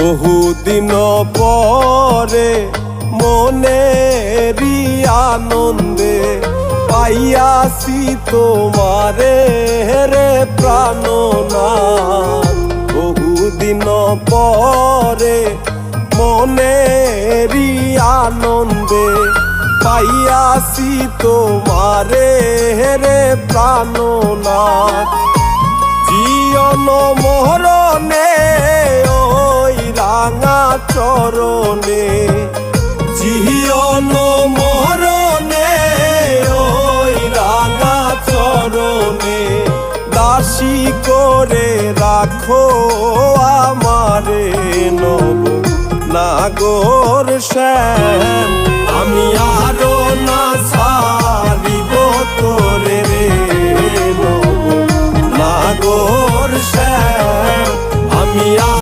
বহুদিন পরে মনেরই আনন্দে পাইয়াছি তোমারে রে প্রাণনাথ। বহুদিন পরে মনেরই আনন্দে পাইয়াছি তোমারে রে প্রাণনাথ। জীবন মরণে ওই রাঙা চরণে, জীবন মরণে ওই রাঙা চরণে দাসী করে রাখো আমারে নব নাগর শ্যাম।